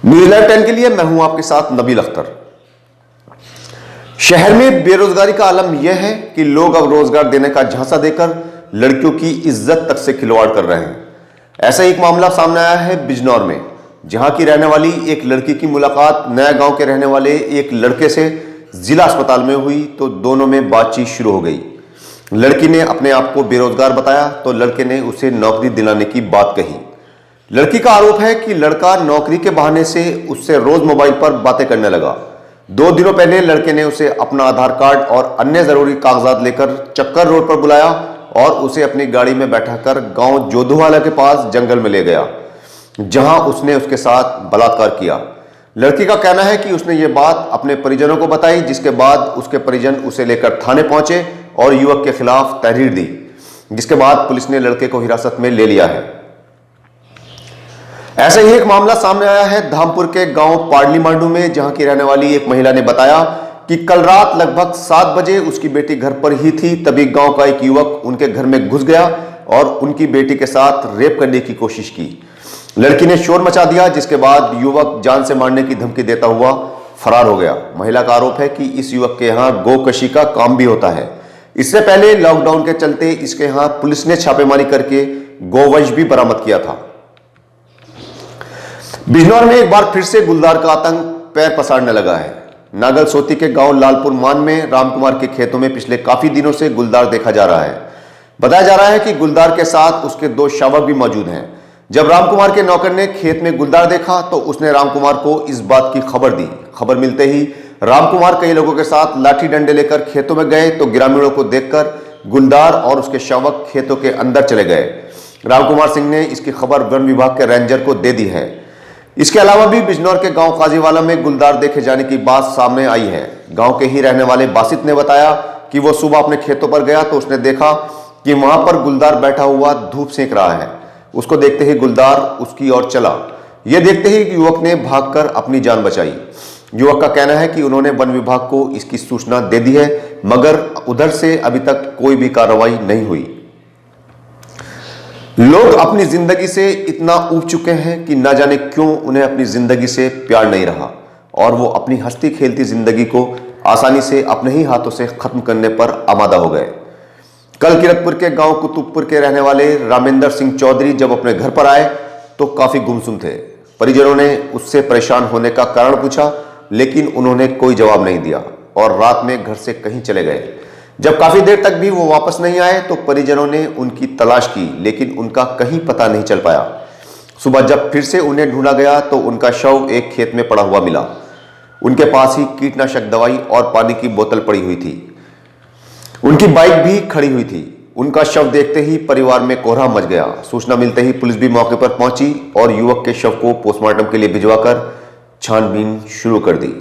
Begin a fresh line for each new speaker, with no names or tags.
News 10 के लिए मैं हूं आपके साथ नबील अख्तर। शहर में बेरोजगारी का आलम यह है कि लोग अब रोजगार देने का झांसा देकर लड़कियों की इज्जत तक से खिलवाड़ कर रहे हैं। ऐसा एक मामला सामने आया है बिजनौर में, जहां की रहने वाली एक लड़की की मुलाकात नया गांव के रहने वाले एक लड़के से जिला अस्पताल में हुई तो दोनों में बातचीत शुरू हो गई। लड़की ने अपने आप को बेरोजगार बताया तो लड़के ने उसे नौकरी दिलाने की बात कही। लड़की का आरोप है कि लड़का नौकरी के बहाने से उससे रोज मोबाइल पर बातें करने लगा। 2 दिनों पहले लड़के ने उसे अपना आधार कार्ड और अन्य जरूरी कागजात लेकर चक्कर रोड पर बुलाया और उसे अपनी गाड़ी में बैठाकर गांव जोधुवाला के पास जंगल में ले गया, जहां उसने उसके साथ बलात्कार किया। लड़की का कहना है कि उसने ये बात अपने परिजनों को बताई, जिसके बाद उसके परिजन उसे लेकर थाने पहुंचे और युवक के खिलाफ तहरीर दी, जिसके बाद पुलिस ने लड़के को हिरासत में ले लिया है। ऐसा ही एक मामला सामने आया है धामपुर के गांव पाडली मांडू में, जहां की रहने वाली एक महिला ने बताया कि कल रात लगभग 7 बजे उसकी बेटी घर पर ही थी, तभी गांव का एक युवक उनके घर में घुस गया और उनकी बेटी के साथ रेप करने की कोशिश की। लड़की ने शोर मचा दिया, जिसके बाद युवक जान से मारने की धमकी देता हुआ फरार हो गया। महिला का आरोप है कि इस युवक के यहां गोकशी का काम भी होता है। इससे पहले लॉकडाउन के चलते इसके यहां पुलिस ने छापेमारी करके गोवंश भी बरामद किया था। बिजनौर में एक बार फिर से गुलदार का आतंक पैर पसारने लगा है। नागल सोती के गांव लालपुर मान में रामकुमार के खेतों में पिछले काफी दिनों से गुलदार देखा जा रहा है। बताया जा रहा है कि गुलदार के साथ उसके 2 शावक भी मौजूद हैं। जब रामकुमार के नौकर ने खेत में गुलदार देखा तो उसने रामकुमार को इस बात की खबर दी। खबर मिलते ही रामकुमार कई लोगों के साथ लाठी डंडे लेकर खेतों में गए तो ग्रामीणों को देखकर गुलदार और उसके शावक खेतों के अंदर चले गए। रामकुमार सिंह ने इसकी खबर वन विभाग के रेंजर को दे दी है। इसके अलावा भी बिजनौर के गांव काजीवाला में गुलदार देखे जाने की बात सामने आई है। गांव के ही रहने वाले बासित ने बताया कि वो सुबह अपने खेतों पर गया तो उसने देखा कि वहां पर गुलदार बैठा हुआ धूप सेक रहा है। उसको देखते ही गुलदार उसकी ओर चला। यह देखते ही युवक ने भागकर अपनी जान बचाई। युवक का कहना है कि उन्होंने वन विभाग को इसकी सूचना दे दी है, मगर उधर से अभी तक कोई भी कार्रवाई नहीं हुई। लोग अपनी जिंदगी से इतना ऊब चुके हैं कि न जाने क्यों उन्हें अपनी जिंदगी से प्यार नहीं रहा और वो अपनी हंसती खेलती जिंदगी को आसानी से अपने ही हाथों से खत्म करने पर आमादा हो गए। कल किरतपुर के गांव कुतुबपुर के रहने वाले रामेंद्र सिंह चौधरी जब अपने घर पर आए तो काफी गुमसुम थे। परिजनों ने उससे परेशान होने का कारण पूछा, लेकिन उन्होंने कोई जवाब नहीं दिया और रात में घर से कहीं चले गए। जब काफी देर तक भी वो वापस नहीं आए तो परिजनों ने उनकी तलाश की, लेकिन उनका कहीं पता नहीं चल पाया। सुबह जब फिर से उन्हें ढूंढा गया तो उनका शव एक खेत में पड़ा हुआ मिला। उनके पास ही कीटनाशक दवाई और पानी की बोतल पड़ी हुई थी। उनकी बाइक भी खड़ी हुई थी। उनका शव देखते ही परिवार में कोहराम मच गया। सूचना मिलते ही पुलिस भी मौके पर पहुंची और युवक के शव को पोस्टमार्टम के लिए भिजवाकर छानबीन शुरू कर दी।